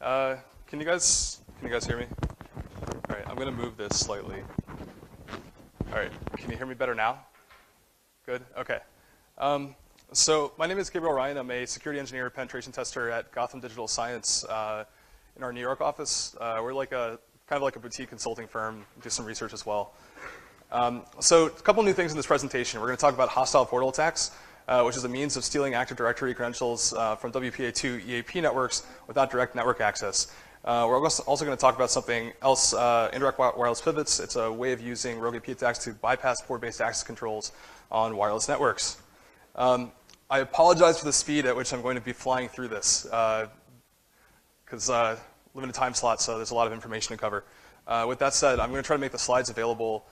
Can you guys hear me? All right, I'm gonna move this slightly. All right, can you hear me better now? Good, okay. So my name is Gabriel Ryan. I'm a security engineer, penetration tester at Gotham Digital Science in our New York office. We're like kind of like a boutique consulting firm, do some research as well. So a couple new things in this presentation. We're gonna talk about hostile portal attacks, which is a means of stealing Active Directory credentials from WPA2 EAP networks without direct network access. We're also going to talk about something else, indirect wireless pivots. It's a way of using rogue AP attacks to bypass port-based access controls on wireless networks. I apologize for the speed at which I'm going to be flying through this, because limited time slot, so there's a lot of information to cover. With that said, I'm going to try to make the slides available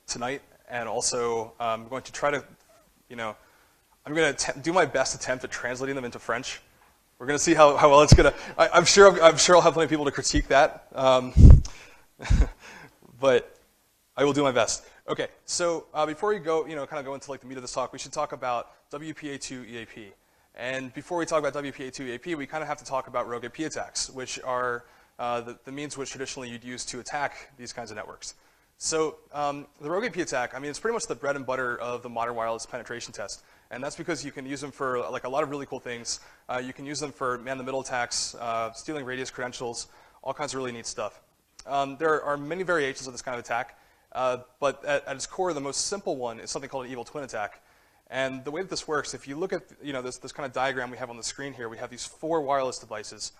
tonight, and also I'm going to try to, I'm going to do my best attempt at translating them into French. We're going to see how well it's going to. I'm sure I'll have plenty of people to critique that, but I will do my best. Okay, so before we go, kind of go into like the meat of this talk, we should talk about WPA2 EAP. And before we talk about WPA2 EAP, we kind of have to talk about rogue AP attacks, which are the means which traditionally you'd use to attack these kinds of networks. So the rogue AP attack, I mean, it's pretty much the bread and butter of the modern wireless penetration test. And that's because you can use them for like a lot of really cool things. You can use them for man-in-the-middle attacks, stealing radius credentials, all kinds of really neat stuff. There are many variations of this kind of attack, but at its core, the most simple one is something called an evil twin attack. And the way that this works, if you look at this kind of diagram we have on the screen here, we have these 4 wireless devices,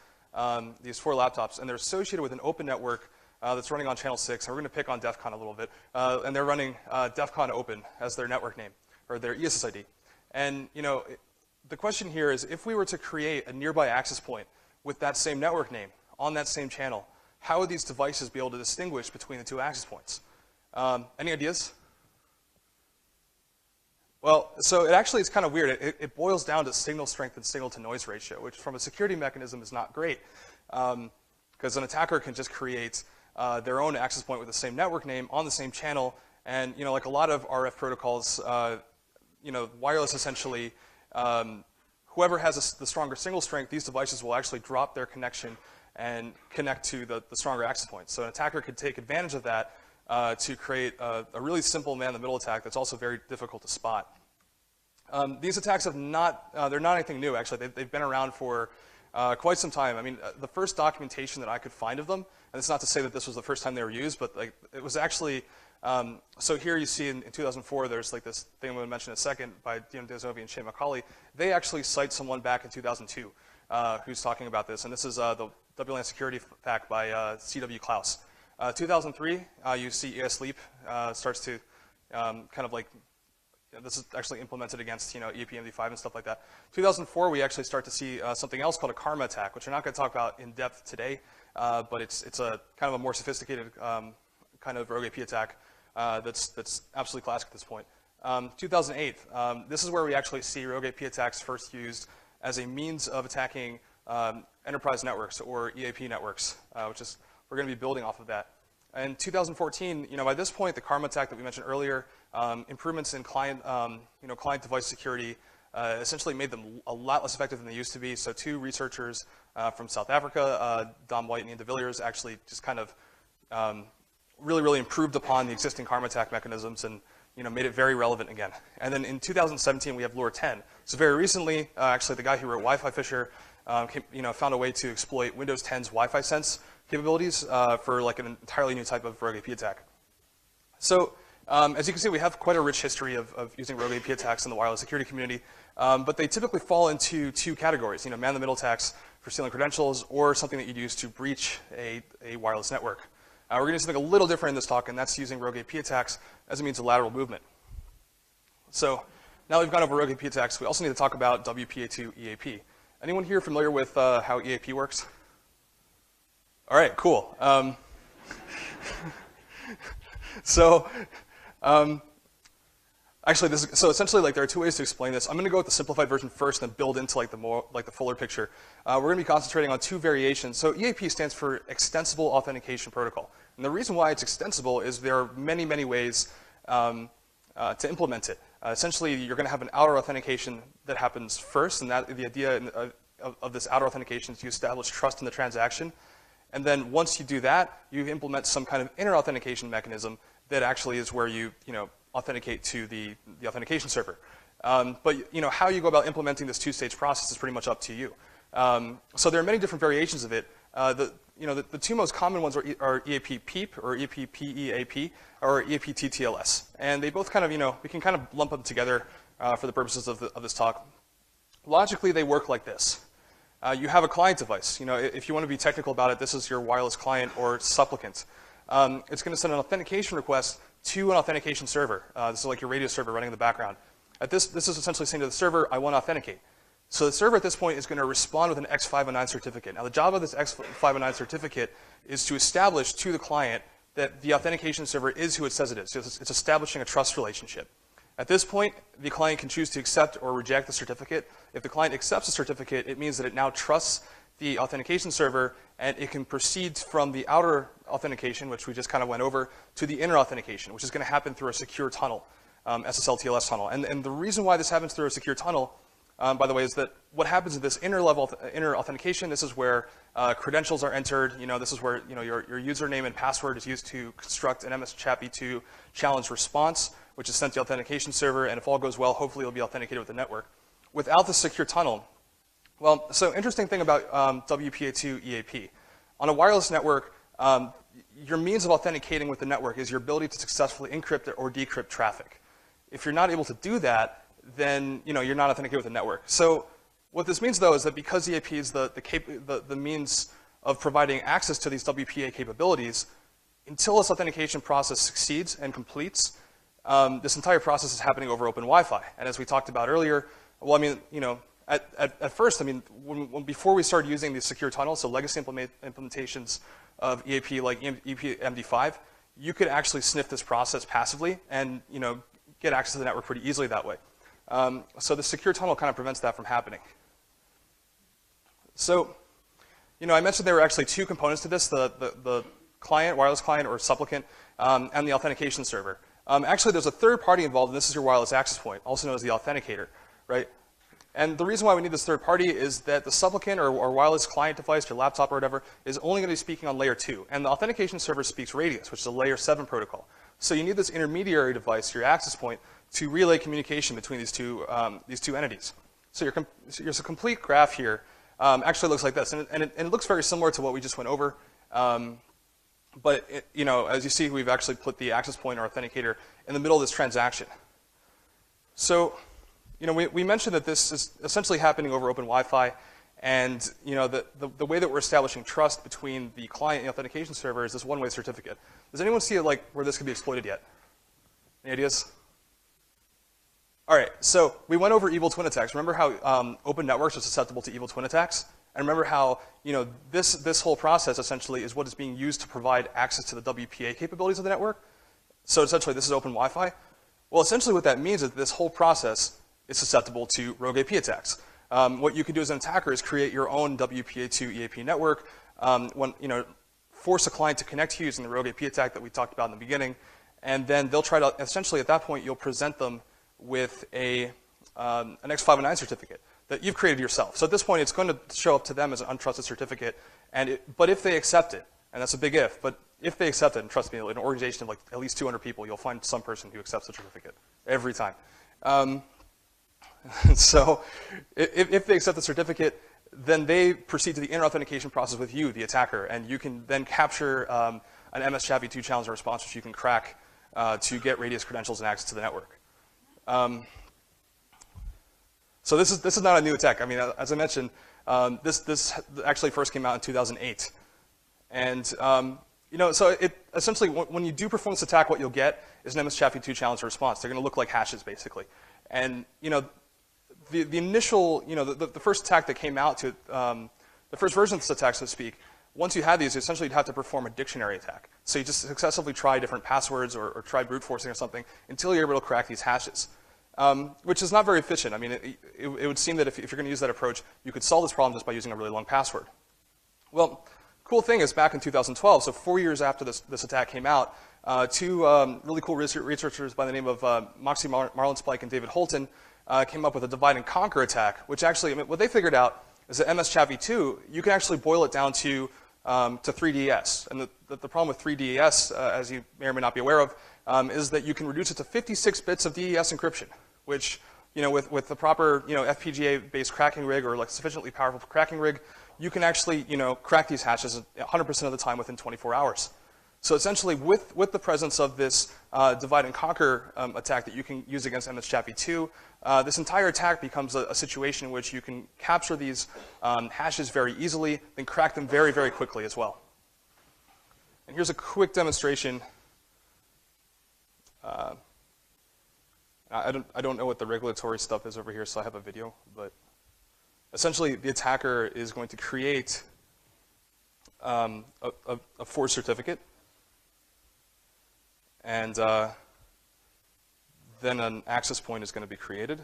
these 4 laptops, and they're associated with an open network that's running on channel 6, and we're going to pick on DEF CON a little bit, and they're running DEF CON open as their network name, or their ESSID. And the question here is, if we were to create a nearby access point with that same network name on that same channel, how would these devices be able to distinguish between the 2 access points? Any ideas? Well, so it actually is kind of weird. It boils down to signal strength and signal to noise ratio, which from a security mechanism is not great, because an attacker can just create their own access point with the same network name on the same channel, and like a lot of RF protocols, wireless essentially, whoever has the stronger signal strength, these devices will actually drop their connection and connect to the stronger access point. So an attacker could take advantage of that to create a really simple man-in-the-middle attack that's also very difficult to spot. These attacks they're not anything new, actually. They've been around for quite some time. I mean, the first documentation that I could find of them, and it's not to say that this was the first time they were used, but like it was actually, so here you see in 2004, there's like this thing I'm going to mention in a second by Dean Dezovi and Shane McCauley. They actually cite someone back in 2002 who's talking about this, and this is the WLAN security attack by C.W. Klaus. 2003, you see ESLeap starts to kind of like, this is actually implemented against EAP-MD5 and stuff like that. 2004, we actually start to see something else called a karma attack, which we're not going to talk about in depth today, but it's a kind of a more sophisticated kind of rogue AP attack that's absolutely classic at this point. 2008, this is where we actually see rogue AP attacks first used as a means of attacking enterprise networks or EAP networks, which is, we're going to be building off of that. In 2014, by this point, the karma attack that we mentioned earlier, improvements in client, client device security essentially made them a lot less effective than they used to be. So 2 researchers from South Africa, Dom White and Ian de Villiers, actually just kind of really improved upon the existing karma attack mechanisms and made it very relevant again. And then in 2017, we have Lure 10. So very recently, actually, the guy who wrote Wi-Fi Fisher found a way to exploit Windows 10's Wi-Fi Sense capabilities for like an entirely new type of rogue AP attack. So as you can see, we have quite a rich history of using rogue AP attacks in the wireless security community, but they typically fall into 2 categories, man-in-the-middle attacks for stealing credentials or something that you'd use to breach a wireless network. We're going to do something a little different in this talk, and that's using rogue AP attacks as a means of lateral movement. So now we've gone over rogue AP attacks, we also need to talk about WPA2 EAP. Anyone here familiar with how EAP works? All right, cool. Actually, so essentially, like, there are 2 ways to explain this. I'm going to go with the simplified version first, and then build into like the fuller picture. We're going to be concentrating on 2 variations. So EAP stands for Extensible Authentication Protocol, and the reason why it's extensible is there are many ways to implement it. Essentially, you're going to have an outer authentication that happens first, and that the idea of this outer authentication to establish trust in the transaction. And then once you do that, you implement some kind of inner authentication mechanism that actually is where you authenticate to the authentication server. But how you go about implementing this two-stage process is pretty much up to you. So there are many different variations of it. The two most common ones are EAP PEEP or EAP PEAP or EAP TTLS. And they both kind of, we can kind of lump them together for the purposes of this talk. Logically, they work like this. You have a client device. If you want to be technical about it, this is your wireless client or supplicant. It's going to send an authentication request to an authentication server. This is like your radio server running in the background. This is essentially saying to the server, I want to authenticate. So the server at this point is going to respond with an X509 certificate. Now the job of this X509 certificate is to establish to the client that the authentication server is who it says it is. So it's establishing a trust relationship. At this point, the client can choose to accept or reject the certificate. If the client accepts the certificate, it means that it now trusts the authentication server, and it can proceed from the outer authentication, which we just kind of went over, to the inner authentication, which is going to happen through a secure tunnel, SSL-TLS tunnel. And the reason why this happens through a secure tunnel, by the way, is that what happens in this inner authentication, this is where credentials are entered. This is where your username and password is used to construct an MS-ChatV2 challenge response, which is sent to the authentication server, and if all goes well, hopefully it'll be authenticated with the network. Without the secure tunnel, well, so interesting thing about WPA2 EAP. On a wireless network, your means of authenticating with the network is your ability to successfully encrypt or decrypt traffic. If you're not able to do that, then you're not authenticated with the network. So what this means, though, is that because EAP is the means of providing access to these WPA capabilities, until this authentication process succeeds and completes, this entire process is happening over open Wi-Fi. And as we talked about earlier, well, at first, before we started using these secure tunnels, so legacy implementations of EAP like EAP MD5, you could actually sniff this process passively and get access to the network pretty easily that way. So the secure tunnel kind of prevents that from happening. So, I mentioned there were actually two components to this: the client, wireless client or supplicant, and the authentication server. Actually, there's a third party involved, and this is your wireless access point, also known as the authenticator, right? And the reason why we need this third party is that the supplicant or wireless client device, your laptop or whatever, is only going to be speaking on layer 2. And the authentication server speaks radius, which is a layer 7 protocol. So you need this intermediary device, your access point, to relay communication between these two entities. So your complete graph here actually looks like this. And it looks very similar to what we just went over. But as you see, we've actually put the access point or authenticator in the middle of this transaction. So we mentioned that this is essentially happening over open Wi-Fi, and the way that we're establishing trust between the client and the authentication server is this one-way certificate. Does anyone see where this could be exploited yet? Any ideas? All right, so we went over evil twin attacks. Remember how open networks are susceptible to evil twin attacks? And remember how this whole process essentially is what is being used to provide access to the WPA capabilities of the network? So essentially, this is open Wi-Fi. Well, essentially what that means is that this whole process is susceptible to rogue AP attacks. What you can do as an attacker is create your own WPA2 EAP network, force a client to connect to you using the rogue AP attack that we talked about in the beginning, and then they'll try to, essentially at that point, you'll present them with an X509 certificate that you've created yourself. So at this point, it's going to show up to them as an untrusted certificate, but if they accept it, and that's a big if, but if they accept it, and trust me, in an organization of at least 200 people, you'll find some person who accepts the certificate every time. So if they accept the certificate, then they proceed to the inner authentication process with you, the attacker, and you can then capture an MS-ChatV2 challenge response, which you can crack to get radius credentials and access to the network. So this is not a new attack. As I mentioned, this actually first came out in 2008, and so it essentially when you do perform this attack, what you'll get is an MS-ChatV2 challenge response. They're going to look like hashes basically, and the initial the first attack that came out to the first version of this attack, so to speak. Once you had these, essentially you'd have to perform a dictionary attack. So you just successively try different passwords or try brute forcing or something until you're able to crack these hashes, which is not very efficient. It would seem that if you're going to use that approach, you could solve this problem just by using a really long password. Well, cool thing is back in 2012, so 4 years after this attack came out, two really cool researchers by the name of Moxie Marlinspike and David Holton came up with a divide and conquer attack, which actually, what they figured out is that MS-Chat-v2, you can actually boil it down to 3DES. And the problem with 3DES, as you may or may not be aware of, is that you can reduce it to 56 bits of DES encryption, which, with the proper, FPGA-based cracking rig or like sufficiently powerful cracking rig, you can actually, crack these hashes 100% of the time within 24 hours. So essentially, with the presence of this divide and conquer attack that you can use against MS-Chat-v2, this entire attack becomes a situation in which you can capture these hashes very easily, then crack them very, very quickly as well. And here's a quick demonstration. I don't know what the regulatory stuff is over here, so I have a video. But essentially, the attacker is going to create a forged certificate. And then an access point is going to be created.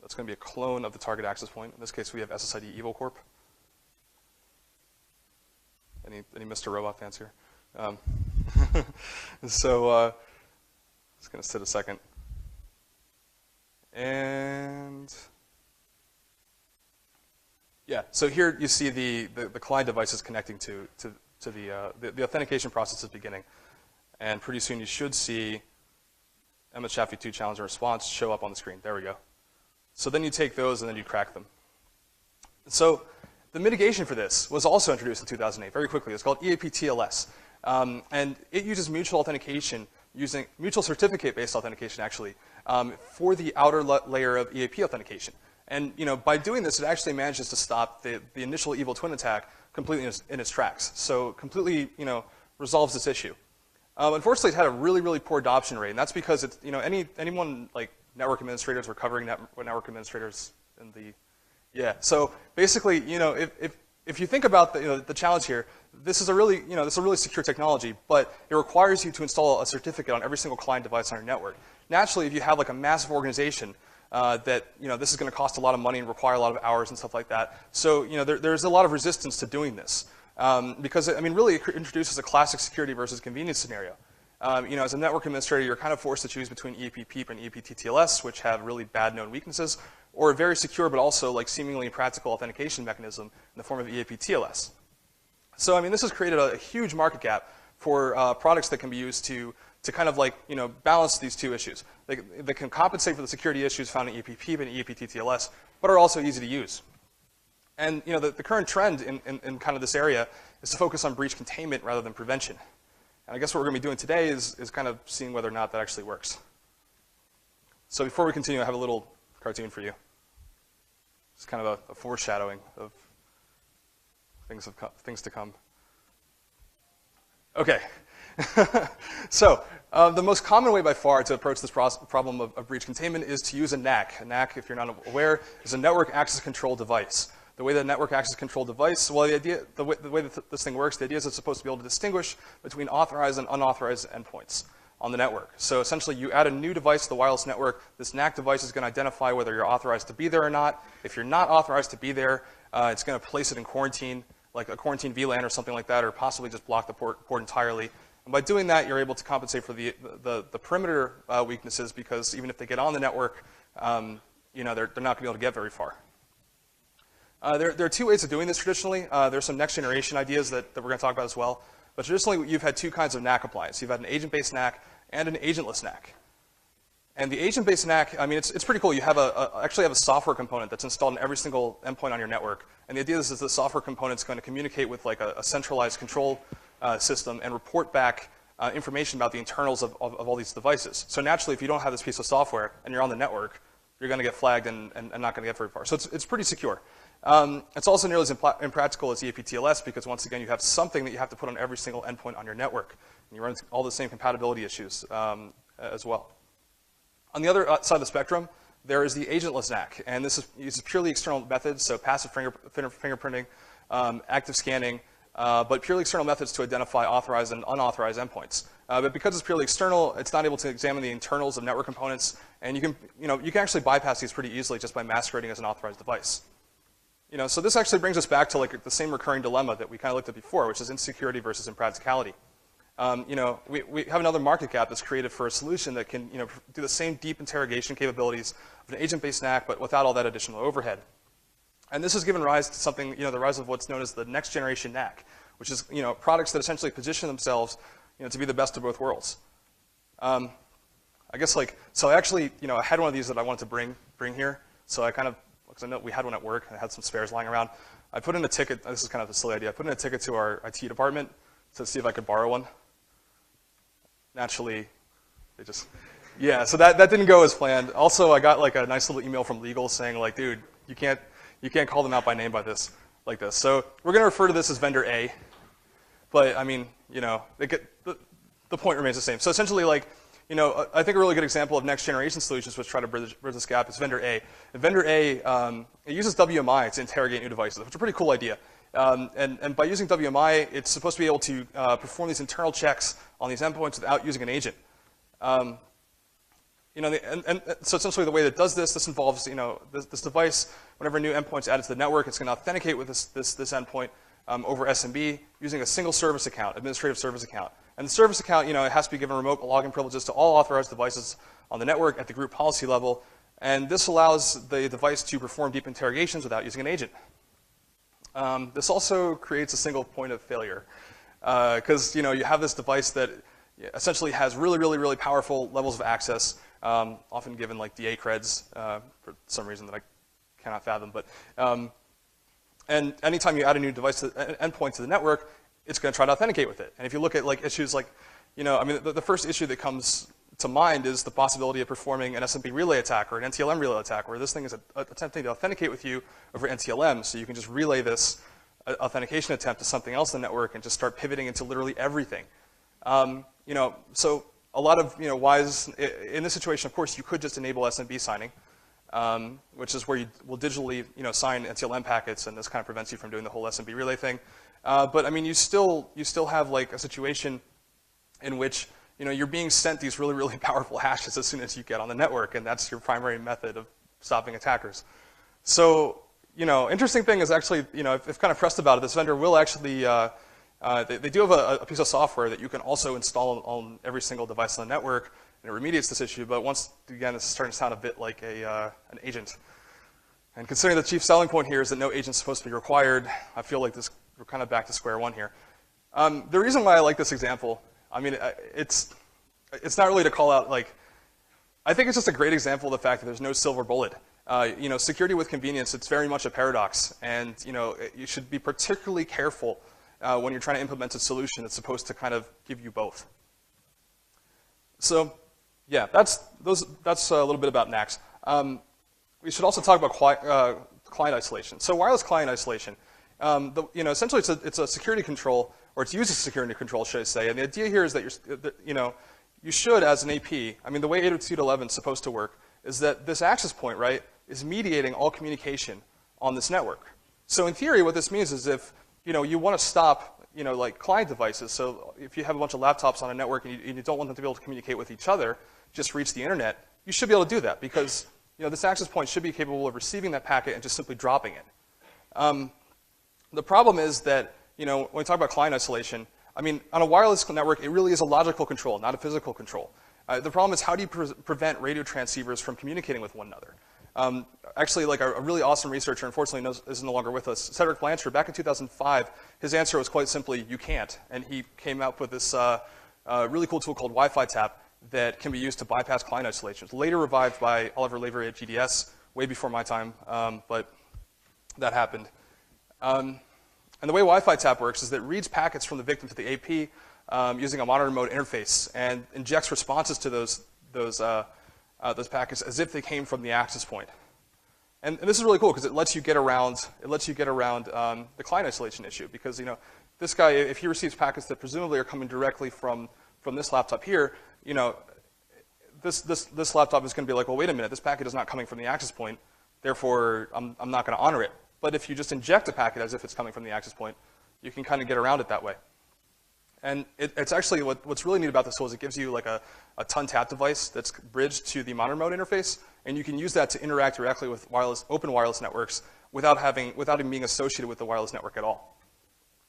That's going to be a clone of the target access point. In this case, we have SSID Evil Corp. Any Mr. Robot fans here? So it's going to sit a second. And yeah, so here you see the client device is connecting to the authentication process is beginning. And pretty soon you should see MS-Chat-v2 challenge and response show up on the screen. There we go. So then you take those and then you crack them. So the mitigation for this was also introduced in 2008 very quickly. It's called EAP-TLS. And it uses mutual authentication, using mutual certificate-based authentication actually, for the outer layer of EAP authentication. And by doing this, it actually manages to stop the initial evil twin attack completely in its tracks. So completely, resolves this issue. Unfortunately, it's had a really, really poor adoption rate, and that's because it's, anyone like network administrators or covering network administrators in the, yeah. So basically, if you think about the challenge here, this is a really, secure technology, but it requires you to install a certificate on every single client device on your network. Naturally, if you have like a massive organization that this is going to cost a lot of money and require a lot of hours and stuff like that. So there's a lot of resistance to doing this because really it introduces a classic security versus convenience scenario. As a network administrator, you're kind of forced to choose between EAP-PEEP and EAP-TLS, which have really bad known weaknesses, or a very secure but also like seemingly impractical authentication mechanism in the form of EAP-TLS. So this has created a huge market gap for products that can be used to kind of like, balance these two issues. They can compensate for the security issues found in EAP-PEEP and EAP-TLS, but are also easy to use. And the current trend in kind of this area is to focus on breach containment rather than prevention. And I guess what we're going to be doing today is kind of seeing whether or not that actually works. So before we continue, I have a little cartoon for you. It's kind of a foreshadowing of things to come. Okay. So the most common way by far to approach this problem of breach containment is to use a NAC. A NAC, if you're not aware, is a network access control device. The way that network access control device, well, the way that this thing works, the idea is it's supposed to be able to distinguish between authorized and unauthorized endpoints on the network. So essentially, you add a new device to the wireless network. This NAC device is going to identify whether you're authorized to be there or not. If you're not authorized to be there, it's going to place it in quarantine, like a quarantine VLAN or something like that, or possibly just block the port entirely. And by doing that, you're able to compensate for the perimeter weaknesses, because even if they get on the network, they're not going to be able to get very far. There are two ways of doing this traditionally. There's some next generation ideas that we're going to talk about as well. But traditionally, you've had two kinds of NAC appliance. You've had an agent-based NAC and an agentless NAC. And the agent-based NAC, it's pretty cool. You have actually have a software component that's installed in every single endpoint on your network. And the idea is the software component is going to communicate with like a centralized control system and report back information about the internals of all these devices. So naturally, if you don't have this piece of software and you're on the network, you're going to get flagged and not going to get very far. So it's pretty secure. It's also nearly as impractical as EAP-TLS, because once again, you have something that you have to put on every single endpoint on your network. And you run into all the same compatibility issues as well. On the other side of the spectrum, there is the agentless NAC. And this uses purely external methods, so passive fingerprinting, active scanning, but purely external methods to identify authorized and unauthorized endpoints. But because it's purely external, it's not able to examine the internals of network components. And you can actually bypass these pretty easily just by masquerading as an authorized device. So this actually brings us back to like the same recurring dilemma that we kind of looked at before, which is insecurity versus impracticality. We have another market gap that's created for a solution that can do the same deep interrogation capabilities of an agent-based NAC, but without all that additional overhead. And this has given rise to something, the rise of what's known as the next generation NAC, which is products that essentially position themselves to be the best of both worlds. I guess so I actually I had one of these that I wanted to bring here. So I because I know we had one at work and I had some spares lying around. I put in a ticket. This is kind of a silly idea. I put in a ticket to our IT department to see if I could borrow one. Naturally, they just so that didn't go as planned. Also, I got a nice little email from legal saying dude, you can't call them out by name like this. So we're going to refer to this as vendor A. But I mean, the point remains the same. So essentially, I think a really good example of next generation solutions which try to bridge this gap is vendor A. And vendor A, it uses WMI to interrogate new devices, which is a pretty cool idea. And by using WMI, it's supposed to be able to perform these internal checks on these endpoints without using an agent. So essentially the way that it does this involves, this device, whenever a new endpoint's added to the network, it's going to authenticate with this endpoint over SMB using a single service account, administrative service account. And the service account, it has to be given remote login privileges to all authorized devices on the network at the group policy level. And this allows the device to perform deep interrogations without using an agent. This also creates a single point of failure because you have this device that essentially has really, really, really powerful levels of access, often given DA creds for some reason that I cannot fathom. But and anytime you add a new device endpoint to the network, it's going to try to authenticate with it. And if you look at issues the first issue that comes to mind is the possibility of performing an SMB relay attack or an NTLM relay attack, where this thing is attempting to authenticate with you over NTLM, so you can just relay this authentication attempt to something else in the network and just start pivoting into literally everything. So a lot of whys in this situation, of course, you could just enable SMB signing, which is where you will digitally sign NTLM packets, and this kind of prevents you from doing the whole SMB relay thing. But I mean, you still have a situation in which you're being sent these really, really powerful hashes as soon as you get on the network, and that's your primary method of stopping attackers. So, interesting thing is actually, if kind of pressed about it, this vendor will actually, they do have a piece of software that you can also install on every single device on the network, and it remediates this issue, but once again, this is starting to sound a bit like an agent. And considering the chief selling point here is that no agent's supposed to be required, I feel like we're kind of back to square one here. The reason why I like this example, I mean, it's not really to call out, I think it's just a great example of the fact that there's no silver bullet. Security with convenience, it's very much a paradox. And, you should be particularly careful when you're trying to implement a solution that's supposed to kind of give you both. So, yeah, that's a little bit about NACs. We should also talk about client isolation. So wireless client isolation, essentially it's a security control, or it's used as security control, should I say. And the idea here is that you should, as an AP, I mean, the way 802.11 is supposed to work is that this access point, right, is mediating all communication on this network. So in theory, what this means is if, you want to stop, client devices, so if you have a bunch of laptops on a network and you don't want them to be able to communicate with each other, just reach the internet, you should be able to do that because, this access point should be capable of receiving that packet and just simply dropping it. The problem is that, when we talk about client isolation, I mean, on a wireless network, it really is a logical control, not a physical control. The problem is how do you prevent radio transceivers from communicating with one another? Actually, a really awesome researcher, unfortunately is no longer with us, Cedric Blanchard, back in 2005, his answer was quite simply, you can't. And he came up with this really cool tool called Wi-Fi tap that can be used to bypass client isolation. It's later revived by Oliver Lavery at GDS, way before my time, but that happened. And the way Wi-Fi tap works is that it reads packets from the victim to the AP using a monitor mode interface and injects responses to those packets as if they came from the access point. And this is really cool because it lets you get around the client isolation issue because this guy, if he receives packets that presumably are coming directly from this laptop here, this laptop is going to be like, well, wait a minute, this packet is not coming from the access point, therefore I'm not going to honor it. But if you just inject a packet as if it's coming from the access point, you can kind of get around it that way. And it's actually, what's really neat about this tool is it gives you a TUN-tap device that's bridged to the monitor mode interface, and you can use that to interact directly with open wireless networks without even being associated with the wireless network at all.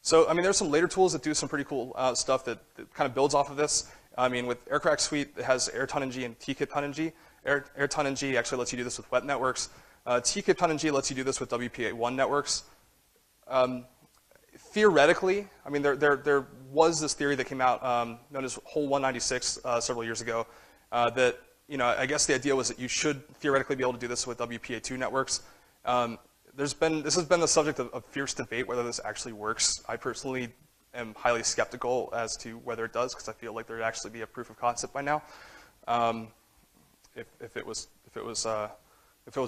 So, I mean, there's some later tools that do some pretty cool stuff that kind of builds off of this. I mean, with AirCrack Suite, it has AirTonNG and TKIP-TonNG. AirTonNG actually lets you do this with web networks. TKIP-TonNG lets you do this with WPA1 networks. Theoretically, I mean, there was this theory that came out known as Hole 196 several years ago that, you know, I guess the idea was that you should theoretically be able to do this with WPA2 networks. This has been the subject of fierce debate whether this actually works. I personally am highly skeptical as to whether it does, because I feel like there'd actually be a proof of concept by now, if it was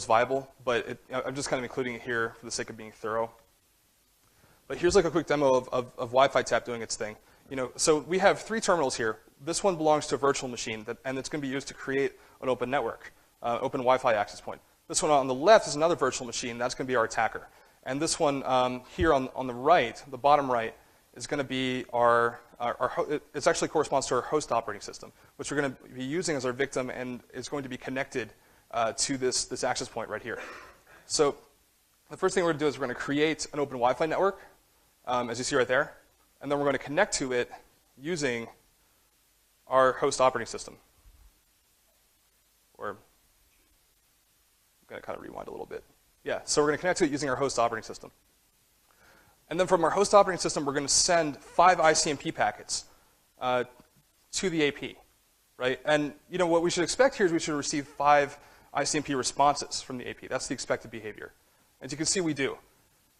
viable. But I'm just kind of including it here for the sake of being thorough. But here's like a quick demo of Wi-Fi tap doing its thing. You know, so we have 3 terminals here. This one belongs to a virtual machine, and it's going to be used to create an open network, open Wi-Fi access point. This one on the left is another virtual machine. That's going to be our attacker. And this one here on the right, the bottom right, is going to be it actually corresponds to our host operating system, which we're going to be using as our victim, and is going to be connected to this access point right here. So the first thing we're going to do is we're going to create an open Wi-Fi network, as you see right there. And then we're going to connect to it using our host operating system. Or I'm going to kind of rewind a little bit. Yeah, so we're going to connect to it using our host operating system. And then from our host operating system, we're going to send 5 ICMP packets to the AP, right? And you know what we should expect here is we should receive 5 ICMP responses from the AP. That's the expected behavior. As you can see, we do.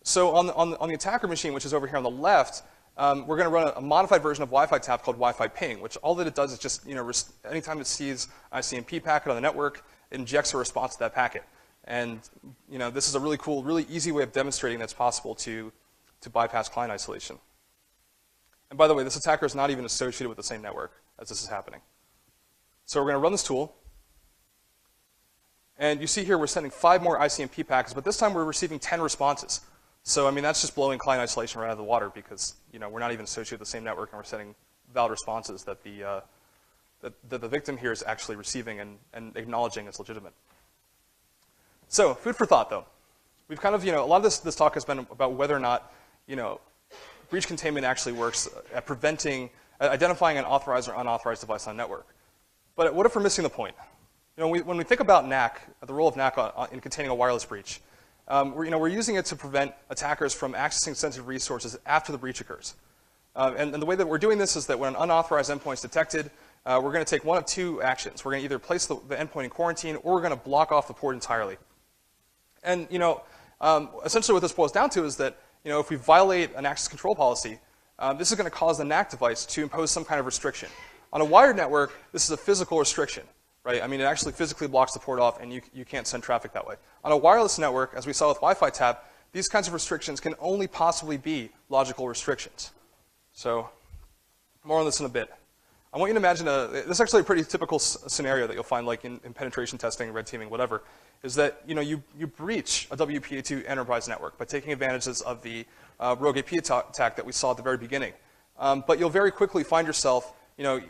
So on the attacker machine, which is over here on the left, we're going to run a modified version of Wi-Fi tap called Wi-Fi ping, which all that it does is just, you know, anytime it sees ICMP packet on the network, it injects a response to that packet. And you know, this is a really cool, really easy way of demonstrating that it's possible to bypass client isolation. And by the way, this attacker is not even associated with the same network as this is happening. So we're going to run this tool. And you see here we're sending 5 more ICMP packets, but this time we're receiving 10 responses. So I mean, that's just blowing client isolation right out of the water, because you know, we're not even associated with the same network, and we're sending valid responses that the victim here is actually receiving and acknowledging as legitimate. So food for thought, though. We've kind of, you know, a lot of this talk has been about whether or not, you know, breach containment actually works at identifying an authorized or unauthorized device on a network. But what if we're missing the point? You know, when we think about NAC, the role of NAC in containing a wireless breach, we're using it to prevent attackers from accessing sensitive resources after the breach occurs. And the way that we're doing this is that when an unauthorized endpoint is detected, we're going to take one of 2 actions. We're going to either place the endpoint in quarantine, or we're going to block off the port entirely. And you know, essentially what this boils down to is that, you know, if we violate an access control policy, this is going to cause the NAC device to impose some kind of restriction. On a wired network, this is a physical restriction, right? I mean, it actually physically blocks the port off, and you can't send traffic that way. On a wireless network, as we saw with Wi-Fi tap, these kinds of restrictions can only possibly be logical restrictions. So more on this in a bit. I want you to imagine this is actually a pretty typical scenario that you'll find, like in penetration testing, red teaming, whatever, is that, you know, you breach a WPA2 enterprise network by taking advantages of the rogue AP attack that we saw at the very beginning. But you'll very quickly find yourself, you know,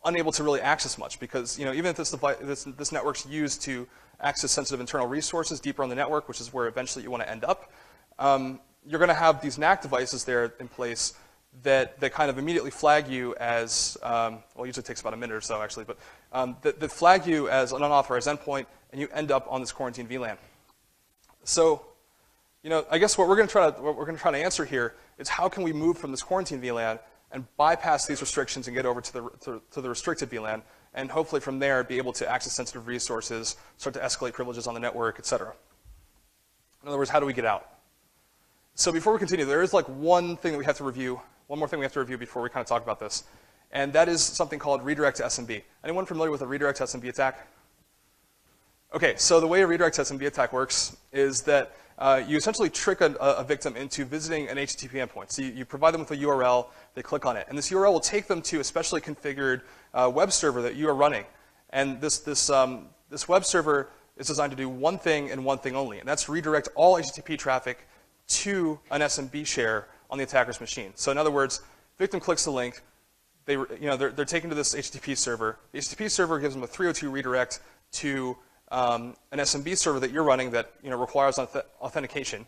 unable to really access much, because, you know, even if this network's used to access sensitive internal resources deeper on the network, which is where eventually you want to end up, you're going to have these NAC devices there in place that kind of immediately flag you as, well, it usually takes about a minute or so, actually, but that flag you as an unauthorized endpoint, and you end up on this quarantine VLAN. So, you know, I guess what we're going to try to answer here is, how can we move from this quarantine VLAN and bypass these restrictions and get over to the restricted VLAN, and hopefully from there be able to access sensitive resources, start to escalate privileges on the network, et cetera. In other words, how do we get out? So before we continue, there is like one more thing we have to review before we kind of talk about this, and that is something called redirect to SMB. Anyone familiar with a redirect to SMB attack? Okay, so the way a redirect to SMB attack works is that you essentially trick a victim into visiting an HTTP endpoint. So you provide them with a URL, they click on it, and this URL will take them to a specially configured web server that you are running. And this web server is designed to do one thing and one thing only, and that's redirect all HTTP traffic to an SMB share on the attacker's machine. So in other words, victim clicks the link, they're taken to this HTTP server. The HTTP server gives them a 302 redirect to an SMB server that you're running that requires authentication.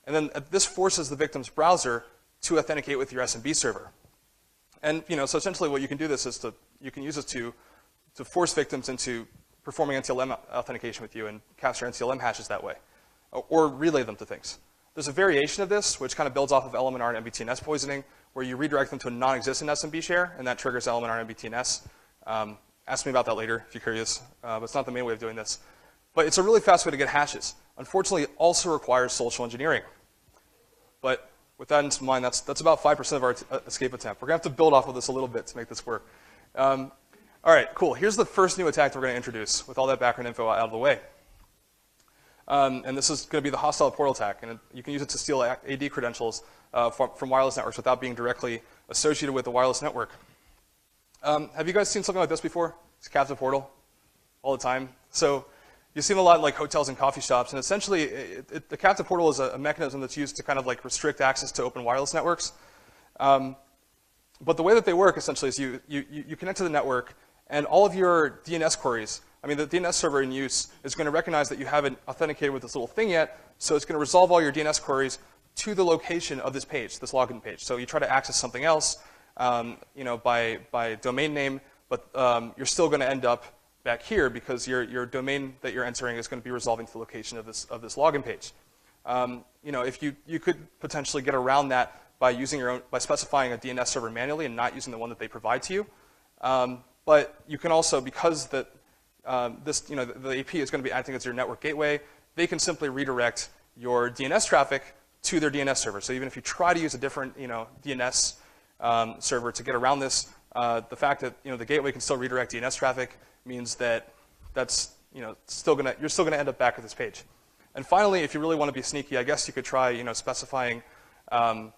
And then this forces the victim's browser to authenticate with your SMB server. And so essentially what you can do this is you can use this to force victims into performing NTLM authentication with you and capture NTLM hashes that way, or relay them to things. There's a variation of this, which kind of builds off of LMNR and MBTNS poisoning, where you redirect them to a non-existent SMB share, and that triggers LMNR and MBTNS. Ask me about that later if you're curious, but it's not the main way of doing this. But it's a really fast way to get hashes. Unfortunately, it also requires social engineering. But with that in mind, that's about 5% of our escape attempt. We're going to have to build off of this a little bit to make this work. All right, cool. Here's the first new attack that we're going to introduce with all that background info out of the way. And this is going to be the hostile portal attack. And you can use it to steal AD credentials from wireless networks without being directly associated with the wireless network. Have you guys seen something like this before? It's captive portal all the time. So you've seen a lot in like hotels and coffee shops. And essentially, the captive portal is a mechanism that's used to kind of like restrict access to open wireless networks. But the way that they work essentially is you connect to the network, and all of your DNS queries, I mean, the DNS server in use is going to recognize that you haven't authenticated with this little thing yet, so it's going to resolve all your DNS queries to the location of this page, this login page. So you try to access something else, by domain name, but you're still going to end up back here because your domain that you're entering is going to be resolving to the location of this login page. If you could potentially get around that by using by specifying a DNS server manually and not using the one that they provide to you. But you can also, because the AP is going to be acting as your network gateway, they can simply redirect your DNS traffic to their DNS server. So even if you try to use a different DNS server to get around this, the fact that the gateway can still redirect DNS traffic means that you're still going to end up back at this page. And finally, if you really want to be sneaky, I guess you could try specifying HTTP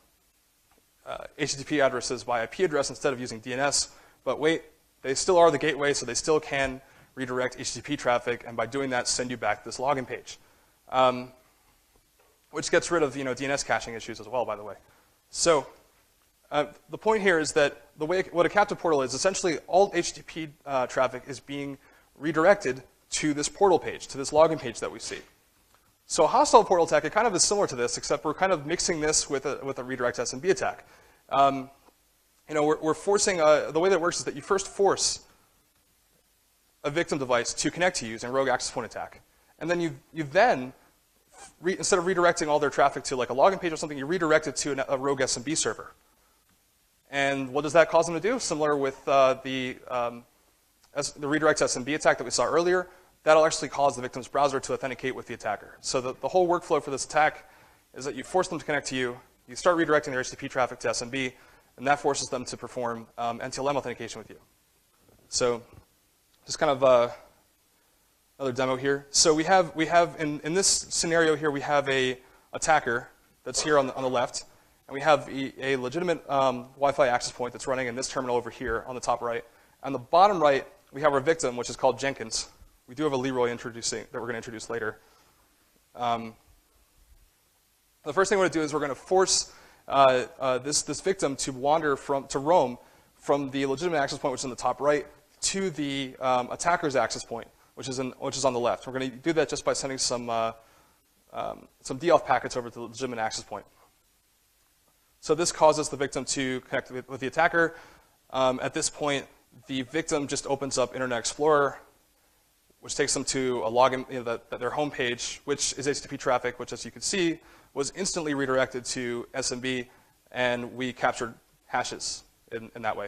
addresses by IP address instead of using DNS. But wait, they still are the gateway, so they still can redirect HTTP traffic, and by doing that, send you back to this login page, which gets rid of DNS caching issues as well, by the way. So the point here is that what a captive portal is, essentially all HTTP traffic is being redirected to this portal page, to this login page that we see. So a hostile portal attack, it kind of is similar to this, except we're kind of mixing this with a redirect SMB attack. We're forcing, the way that it works is that you first force a victim device to connect to you using a rogue access point attack. And then you instead of redirecting all their traffic to like a login page or something, you redirect it to a rogue SMB server. And what does that cause them to do? Similar with the redirect SMB attack that we saw earlier, that'll actually cause the victim's browser to authenticate with the attacker. So the whole workflow for this attack is that you force them to connect to you, you start redirecting their HTTP traffic to SMB, and that forces them to perform NTLM authentication with you. So just kind of another demo here. So we have in this scenario here, we have a attacker that's here on the left, and we have a legitimate Wi-Fi access point that's running in this terminal over here on the top right. On the bottom right, we have our victim, which is called Jenkins. We do have a Leroy that we're going to introduce later. The first thing we're going to do is we're going to force this victim to roam from the legitimate access point, which is in the top right, to the attacker's access point, which is on the left. We're going to do that just by sending some DOF packets over to the legitimate access point. So this causes the victim to connect with the attacker. At this point, the victim just opens up Internet Explorer, which takes them to a login, their home page, which is HTTP traffic, which, as you can see, was instantly redirected to SMB, and we captured hashes in that way.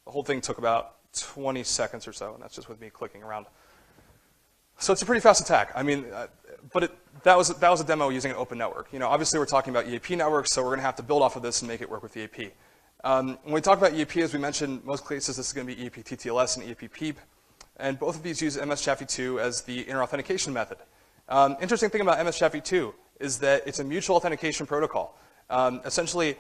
The whole thing took about 20 seconds or so, and that's just with me clicking around. So it's a pretty fast attack. I mean, but that was a demo using an open network. Obviously we're talking about EAP networks, so we're going to have to build off of this and make it work with EAP. When we talk about EAP, as we mentioned, most cases this is going to be EAP TTLS and EAP PEEP. And both of these use MS-Chaffee2 as the inner authentication method. Interesting thing about MS-Chaffee2 is that it's a mutual authentication protocol. Essentially,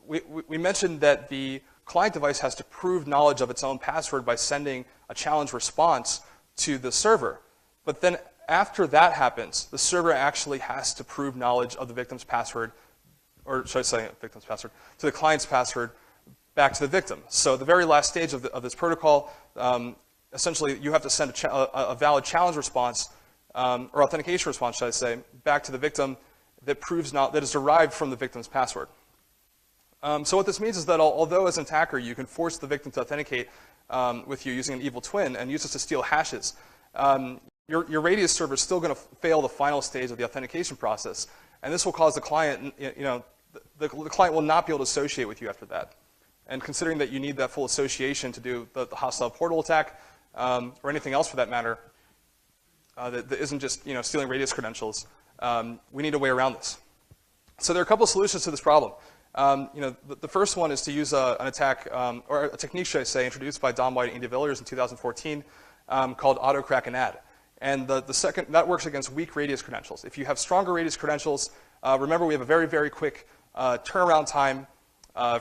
we mentioned that the client device has to prove knowledge of its own password by sending a challenge response to the server. But then after that happens, the server actually has to prove knowledge of the victim's password, or should I say victim's password, to the client's password back to the victim. So the very last stage of this protocol, essentially, you have to send a valid challenge response, or authentication response, should I say, back to the victim that proves that is derived from the victim's password. So what this means is that although as an attacker you can force the victim to authenticate with you using an evil twin and use this to steal hashes, your Radius server is still going to fail the final stage of the authentication process, and this will cause the client, the client will not be able to associate with you after that. And considering that you need that full association to do the hostile portal attack or anything else for that matter, that isn't just stealing Radius credentials, we need a way around this. So there are a couple of solutions to this problem. The first one is to use an attack, or a technique, should I say, introduced by Don White and Andy Villers in 2014 called auto-crack and add. And the second, that works against weak Radius credentials. If you have stronger Radius credentials, remember we have a very, very quick turnaround time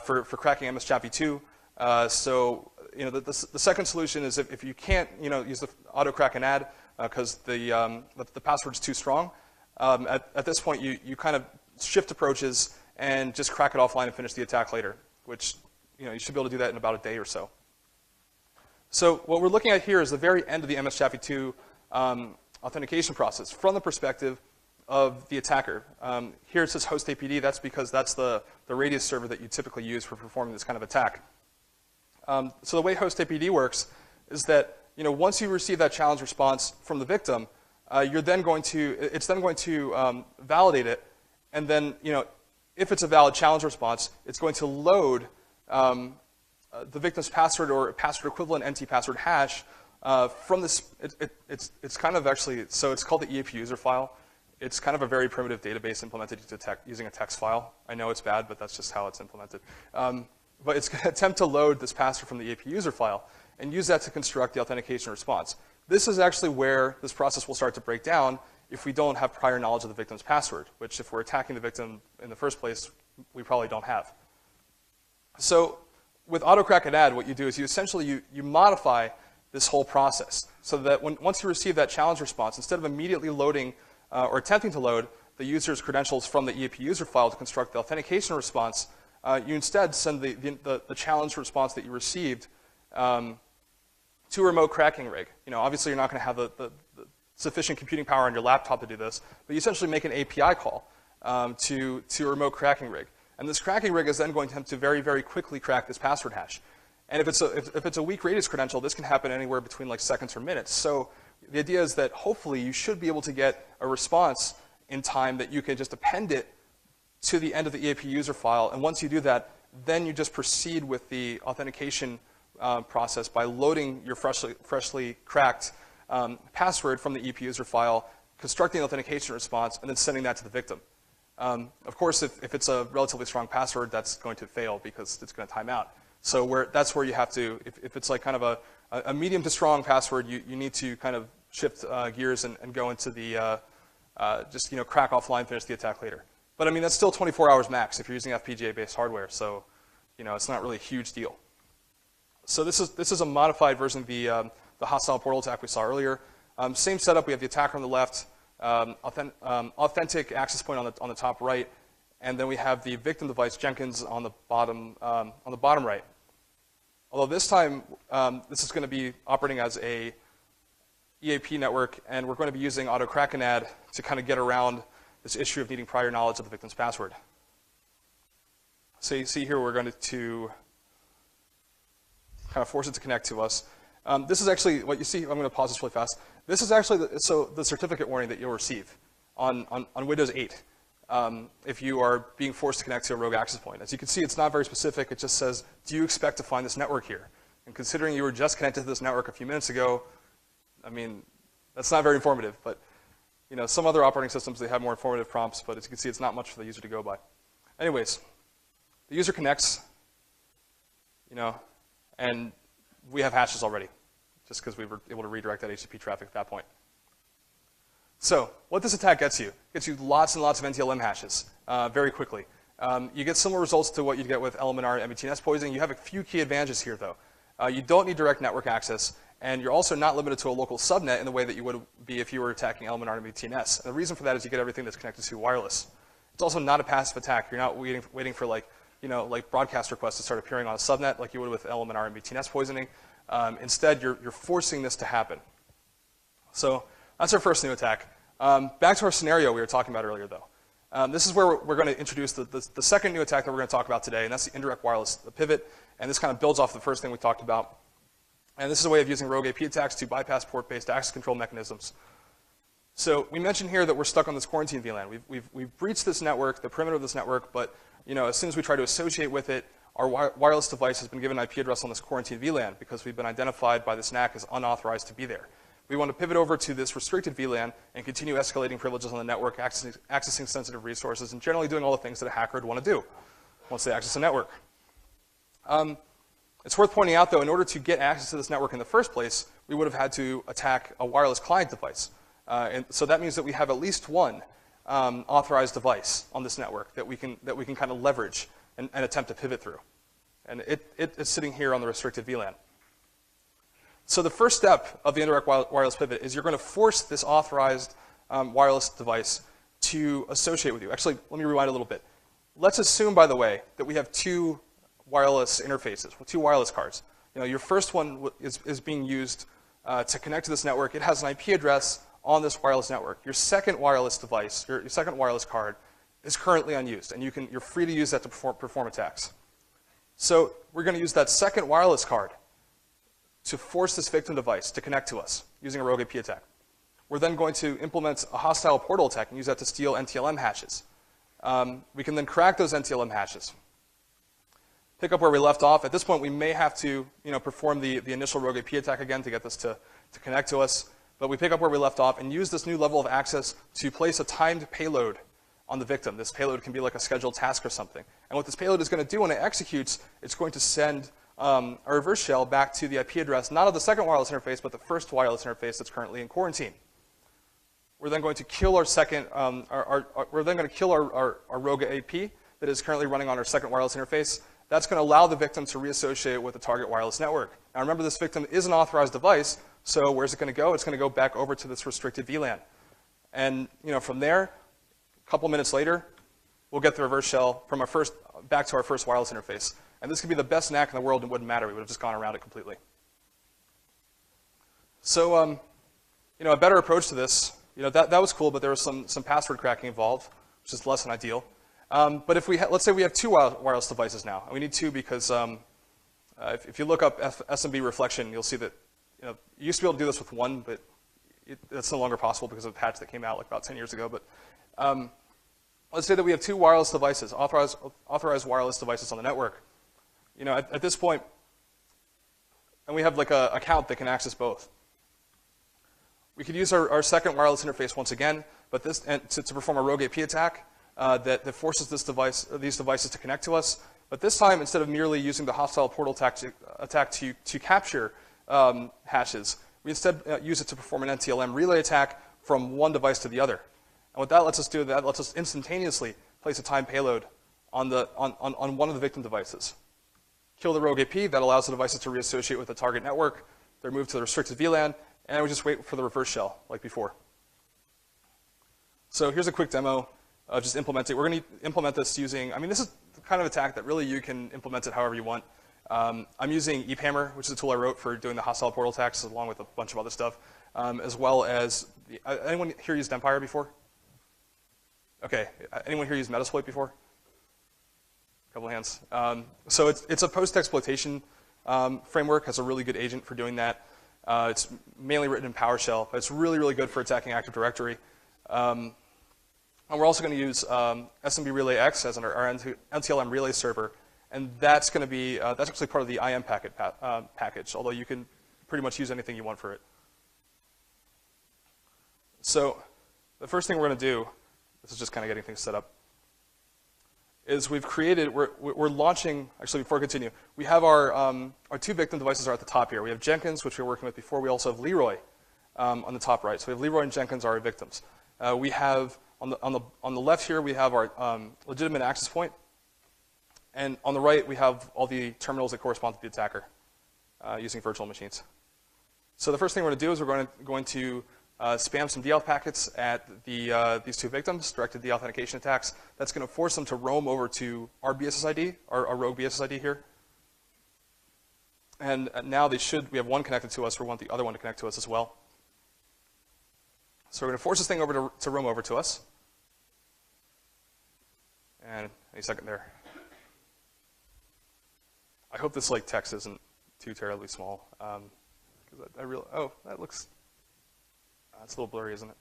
for cracking MS-CHAPI2. So the second solution is if you can't use the auto-crack and add because the password's too strong, at this point you kind of shift approaches and just crack it offline and finish the attack later, which you should be able to do that in about a day or so. So what we're looking at here is the very end of the MS-CHAPI2 authentication process from the perspective of the attacker. Here it says host APD. That's because that's the Radius server that you typically use for performing this kind of attack. So the way host APD works is that once you receive that challenge response from the victim, it's then going to validate it, and then if it's a valid challenge response, it's going to load the victim's password or password equivalent NT password hash from this. It's kind of actually, so it's called the EAP user file. It's kind of a very primitive database implemented using a text file. I know it's bad, but that's just how it's implemented. But it's going to attempt to load this password from the EAP user file and use that to construct the authentication response. This is actually where this process will start to break down if we don't have prior knowledge of the victim's password, which if we're attacking the victim in the first place, we probably don't have. So with auto-crack and add, what you do is you essentially modify this whole process so that once you receive that challenge response, instead of immediately loading or attempting to load the user's credentials from the EAP user file to construct the authentication response, you instead send the challenge response that you received to a remote cracking rig. Obviously you're not going to have the sufficient computing power on your laptop to do this, but you essentially make an API call to a remote cracking rig. And this cracking rig is then going to attempt to very, very quickly crack this password hash. And if it's a weak Radius credential, this can happen anywhere between like seconds or minutes. So the idea is that hopefully you should be able to get a response in time that you can just append it to the end of the EAP user file. And once you do that, then you just proceed with the authentication process by loading your freshly cracked password from the EAP user file, constructing the authentication response, and then sending that to the victim. Of course, if it's a relatively strong password, that's going to fail because it's going to time out. So that's where you have to, if it's like kind of a medium to strong password, you need to kind of shift gears and go into the just crack offline, finish the attack later. But I mean that's still 24 hours max if you're using FPGA-based hardware. So it's not really a huge deal. So this is a modified version of the hostile portal attack we saw earlier. Same setup. We have the attacker on the left, authentic access point on the top right, and then we have the victim device Jenkins on the bottom right. Although this time this is going to be operating as a EAP network, and we're going to be using auto-crack and add to kind of get around this issue of needing prior knowledge of the victim's password. So you see here we're going to kind of force it to connect to us. This is actually what you see. I'm going to pause this really fast. This is actually the certificate warning that you'll receive on Windows 8 if you are being forced to connect to a rogue access point. As you can see, it's not very specific. It just says, do you expect to find this network here? And considering you were just connected to this network a few minutes ago, I mean, that's not very informative. But some other operating systems, they have more informative prompts. But as you can see, it's not much for the user to go by. Anyways, the user connects, and we have hashes already, just because we were able to redirect that HTTP traffic at that point. So what this attack gets you lots and lots of NTLM hashes very quickly. You get similar results to what you'd get with LMNR and MBTNS poisoning. You have a few key advantages here, though. You don't need direct network access, and you're also not limited to a local subnet in the way that you would be if you were attacking LMNR and MBTNS. And the reason for that is you get everything that's connected to wireless. It's also not a passive attack. You're not waiting for like broadcast requests to start appearing on a subnet like you would with LMNR and MBTNS poisoning. Instead, you're forcing this to happen. So that's our first new attack. Back to our scenario we were talking about earlier, though. This is where we're going to introduce the second new attack that we're going to talk about today, and that's the indirect wireless pivot. And this kind of builds off the first thing we talked about. And this is a way of using rogue AP attacks to bypass port-based access control mechanisms. So we mentioned here that we're stuck on this quarantine VLAN. We've breached this network, the perimeter of this network, but as soon as we try to associate with it, our wireless device has been given an IP address on this quarantine VLAN because we've been identified by this NAC as unauthorized to be there. We want to pivot over to this restricted VLAN and continue escalating privileges on the network, accessing sensitive resources, and generally doing all the things that a hacker would want to do once they access a network. It's worth pointing out, though, in order to get access to this network in the first place, we would have had to attack a wireless client device. And so that means that we have at least one authorized device on this network that we can kind of leverage and attempt to pivot through. And it's sitting here on the restricted VLAN. So the first step of the indirect wireless pivot is you're going to force this authorized wireless device to associate with you. Actually, let me rewind a little bit. Let's assume, by the way, that we have two wireless interfaces, two wireless cards. Your first one is being used to connect to this network. It has an IP address on this wireless network. Your second wireless device, your second wireless card, is currently unused, and you're free to use that to perform attacks. So we're going to use that second wireless card to force this victim device to connect to us using a rogue AP attack. We're then going to implement a hostile portal attack and use that to steal NTLM hashes. We can then crack those NTLM hashes. Pick up where we left off. At this point, we may have to perform the initial rogue AP attack again to get this to connect to us. But we pick up where we left off and use this new level of access to place a timed payload on the victim. This payload can be like a scheduled task or something. And what this payload is going to do when it executes, it's going to send a reverse shell back to the IP address, not of the second wireless interface, but the first wireless interface that's currently in quarantine. We're then going to kill our second. We're then going to kill our rogue AP that is currently running on our second wireless interface. That's going to allow the victim to reassociate with the target wireless network. Now remember, this victim is an authorized device, so where's it going to go? It's going to go back over to this restricted VLAN. And from there, a couple minutes later, we'll get the reverse shell from back to our first wireless interface. And this could be the best NAC in the world, and it wouldn't matter. We would have just gone around it completely. So, a better approach to this, that was cool, but there was some password cracking involved, which is less than ideal. But if let's say we have two wireless devices now, and we need two because if you look up SMB reflection, you'll see that you used to be able to do this with one, but that's no longer possible because of a patch that came out like about 10 years ago. But let's say that we have two wireless devices, authorized wireless devices on the network. At this point, and we have like an account that can access both. We could use our second wireless interface once again, but to perform a rogue AP attack that forces these devices to connect to us. But this time, instead of merely using the hostile portal attack to capture hashes, we instead use it to perform an NTLM relay attack from one device to the other. And what that lets us do, that lets us instantaneously place a timed payload on one of the victim devices. Kill the rogue AP, that allows the devices to reassociate with the target network. They're moved to the restricted VLAN, and we just wait for the reverse shell, like before. So here's a quick demo of just implementing. We're going to implement this using, this is the kind of attack that really you can implement it however you want. I'm using EPAMR, which is a tool I wrote for doing the hostile portal attacks, along with a bunch of other stuff, as well as, anyone here used Empire before? Okay, anyone here used Metasploit before? A couple of hands. So it's a post-exploitation framework, has a really good agent for doing that. It's mainly written in PowerShell, but it's really, really good for attacking Active Directory. And we're also going to use SMB Relay X as our NTLM relay server, and that's going to be that's actually part of the IM package, although you can pretty much use anything you want for it. So the first thing we're going to do, this is just kind of getting things set up, is we're launching, actually before I continue, we have our two victim devices are at the top here. We have Jenkins, which we were working with before. We also have Leroy on the top right. So we have Leroy and Jenkins are our victims. We have, on the left here, we have our legitimate access point. And on the right, we have all the terminals that correspond to the attacker using virtual machines. So the first thing we're going to do is we're going to spam some deauth packets at these two victims, directed deauthentication attacks. That's going to force them to roam over to our BSSID, our rogue BSSID here. And now we have one connected to us. We want the other one to connect to us as well. So we're going to force this thing over to roam over to us. And any second there. I hope this like text isn't too terribly small. Because I really, oh, that looks, it's a little blurry, isn't it?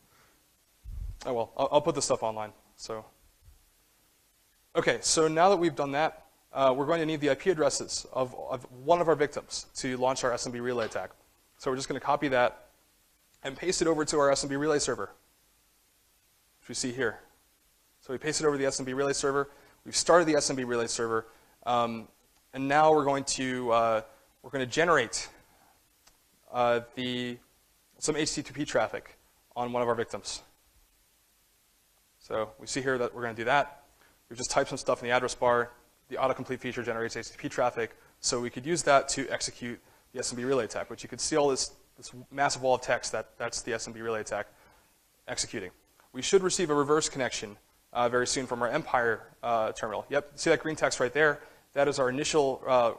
Oh well, I'll put this stuff online. So, okay, so now that we've done that, we're going to need the IP addresses of one of our victims to launch our SMB relay attack. So we're just going to copy that and paste it over to our SMB relay server, which we see here. So we paste it over the SMB relay server. We've started the SMB relay server, and now we're going to generate some HTTP traffic on one of our victims. So we see here that we're going to do that. We've just typed some stuff in the address bar. The autocomplete feature generates HTTP traffic, so we could use that to execute the SMB relay attack, which you could see all this massive wall of text that's the SMB relay attack executing. We should receive a reverse connection very soon from our Empire terminal. Yep, see that green text right there? That is our initial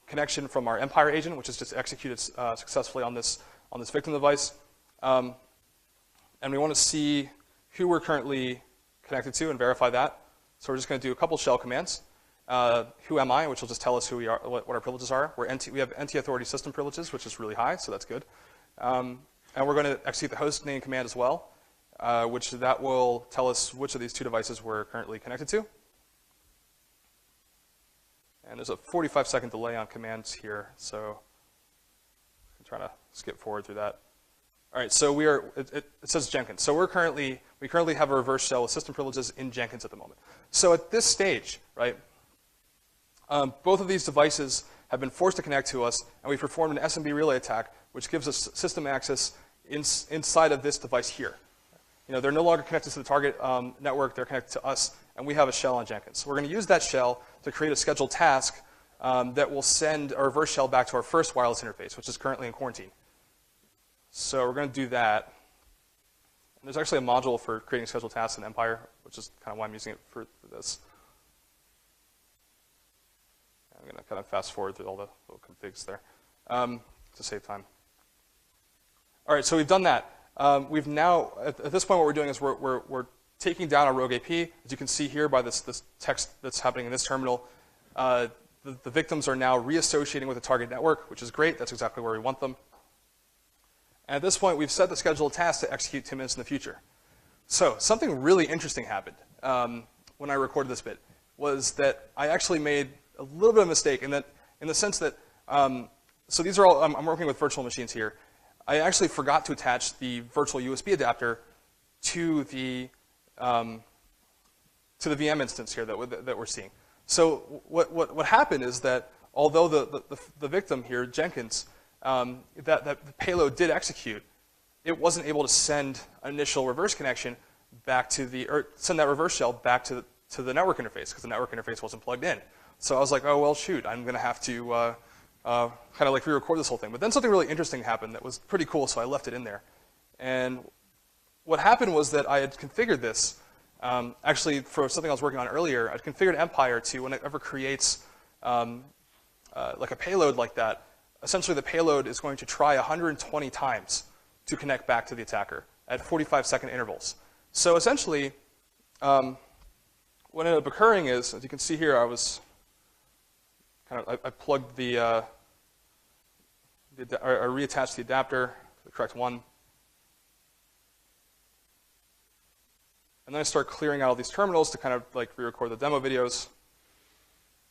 connection from our Empire agent, which is just executed successfully on this victim device. And we want to see who we're currently connected to and verify that. So we're just going to do a couple shell commands. Who am I, which will just tell us who we are, what our privileges are. We have NT-authority system privileges, which is really high, so that's good. And we're going to execute the host name command as well, which that will tell us which of these two devices we're currently connected to. And there's a 45-second delay on commands here, so I'm trying to skip forward through that. All right, so it says Jenkins. So we currently have a reverse shell with system privileges in Jenkins at the moment. So at this stage, right, both of these devices have been forced to connect to us, and we've performed an SMB relay attack, which gives us system access inside of this device here. You know, they're no longer connected to the target network, they're connected to us, and we have a shell on Jenkins. So we're going to use that shell to create a scheduled task that will send a reverse shell back to our first wireless interface, which is currently in quarantine. So we're going to do that. And there's actually a module for creating scheduled tasks in Empire, which is kind of why I'm using it for this. I'm going to kind of fast forward through all the little configs there to save time. All right, so we've done that. We've now, at this point, what we're doing is we're taking down our rogue AP. As you can see here by this text that's happening in this terminal, the victims are now reassociating with the target network, which is great. That's exactly where we want them. And at this point, we've set the scheduled task to execute 2 minutes in the future. So something really interesting happened when I recorded this bit, was that I actually made a little bit of a mistake in the sense that, so these are all, I'm working with virtual machines here. I actually forgot to attach the virtual USB adapter to the VM instance here that we're seeing. So what happened is that although the victim here, Jenkins, that the payload did execute, it wasn't able to send an initial reverse connection back to or send that reverse shell back to the network interface, because the network interface wasn't plugged in. So I was like, oh, well, shoot, I'm going to have to kind of like re-record this whole thing. But then something really interesting happened that was pretty cool, so I left it in there. And what happened was that I had configured this, actually for something I was working on earlier, I'd configured Empire to, when it ever creates like a payload like that, essentially the payload is going to try 120 times to connect back to the attacker at 45-second intervals. So essentially, what ended up occurring is, as you can see here, I plugged I reattached the adapter to the correct one. And then I start clearing out all these terminals to kind of like re-record the demo videos.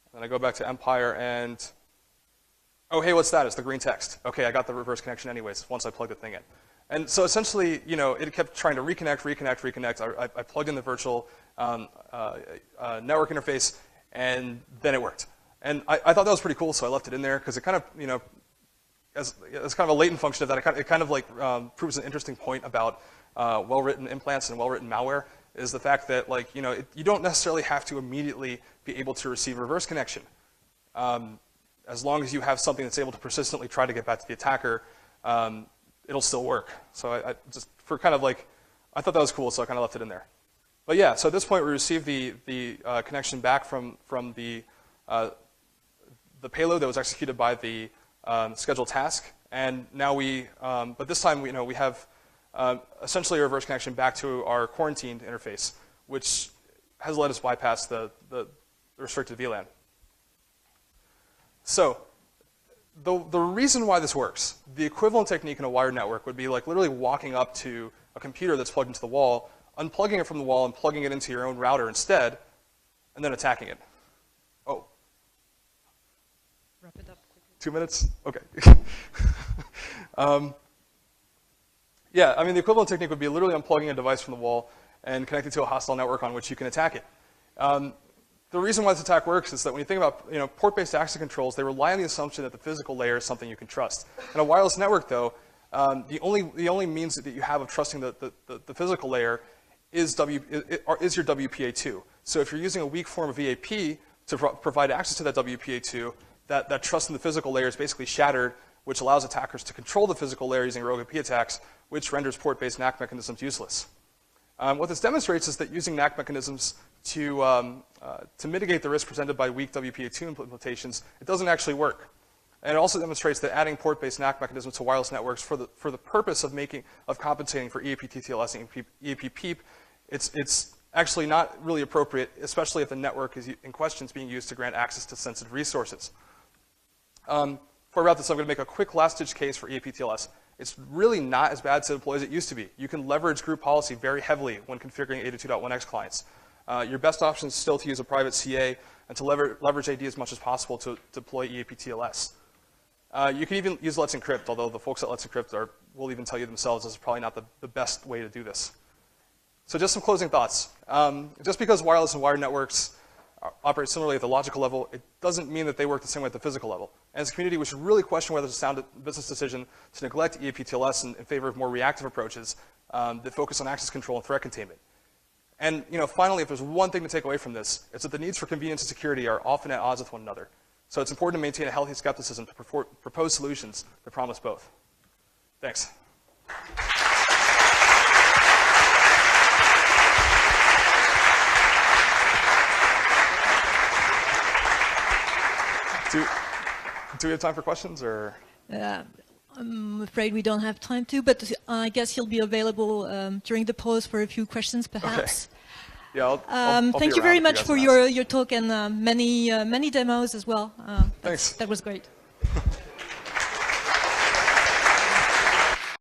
And then I go back to Empire and, oh, hey, what's that? It's the green text. Okay, I got the reverse connection anyways once I plugged the thing in. And so essentially, you know, it kept trying to reconnect. I plugged in the virtual network interface, and then it worked. And I thought that was pretty cool, so I left it in there because it kind of, you know, as kind of a latent function of that, it kind of like proves an interesting point about well-written implants and well-written malware, is the fact that, like, you know, you don't necessarily have to immediately be able to receive a reverse connection. As long as you have something that's able to persistently try to get back to the attacker, it'll still work. So I just, for kind of like, I thought that was cool, so I kind of left it in there. But yeah, so at this point we received the connection back from the payload that was executed by the scheduled task, and now but this time we have essentially a reverse connection back to our quarantined interface, which has let us bypass the restricted VLAN. So the reason why this works, the equivalent technique in a wired network would be like literally walking up to a computer that's plugged into the wall, unplugging it from the wall and plugging it into your own router instead, and then attacking it. Oh. Wrap it up quickly. 2 minutes? Okay. Yeah, I mean, the equivalent technique would be literally unplugging a device from the wall and connecting to a hostile network on which you can attack it. The reason why this attack works is that when you think about port-based access controls, they rely on the assumption that the physical layer is something you can trust. In a wireless network, though, the only means that you have of trusting the physical layer is your WPA2. So if you're using a weak form of EAP to provide access to that WPA2, that trust in the physical layer is basically shattered, which allows attackers to control the physical layer using rogue IP attacks, which renders port-based NAC mechanisms useless. What this demonstrates is that using NAC mechanisms to mitigate the risk presented by weak WPA2 implementations, it doesn't actually work. And it also demonstrates that adding port-based NAC mechanisms to wireless networks for the purpose of compensating for EAP TTLS and EAP PEEP, it's actually not really appropriate, especially if the network in question is being used to grant access to sensitive resources. Before I wrap this up, I'm going to make a quick last-ditch case for EAP TLS. It's really not as bad to deploy as it used to be. You can leverage group policy very heavily when configuring 802.1x clients. Your best option is still to use a private CA and to leverage AD as much as possible to deploy EAP TLS. You can even use Let's Encrypt, although the folks at Let's Encrypt will even tell you themselves this is probably not the best way to do this. So just some closing thoughts. Just because wireless and wired networks operate similarly at the logical level, it doesn't mean that they work the same way at the physical level. And as a community, we should really question whether it's a sound business decision to neglect EAP TLS in favor of more reactive approaches that focus on access control and threat containment. And finally, if there's one thing to take away from this, it's that the needs for convenience and security are often at odds with one another. So it's important to maintain a healthy skepticism to propose solutions that promise both. Thanks. Do we have time for questions, or? I'm afraid we don't have time to, but I guess you'll be available during the pause for a few questions, perhaps. Okay. Yeah, I'll thank you very much for your talk and many demos as well. Thanks. That was great.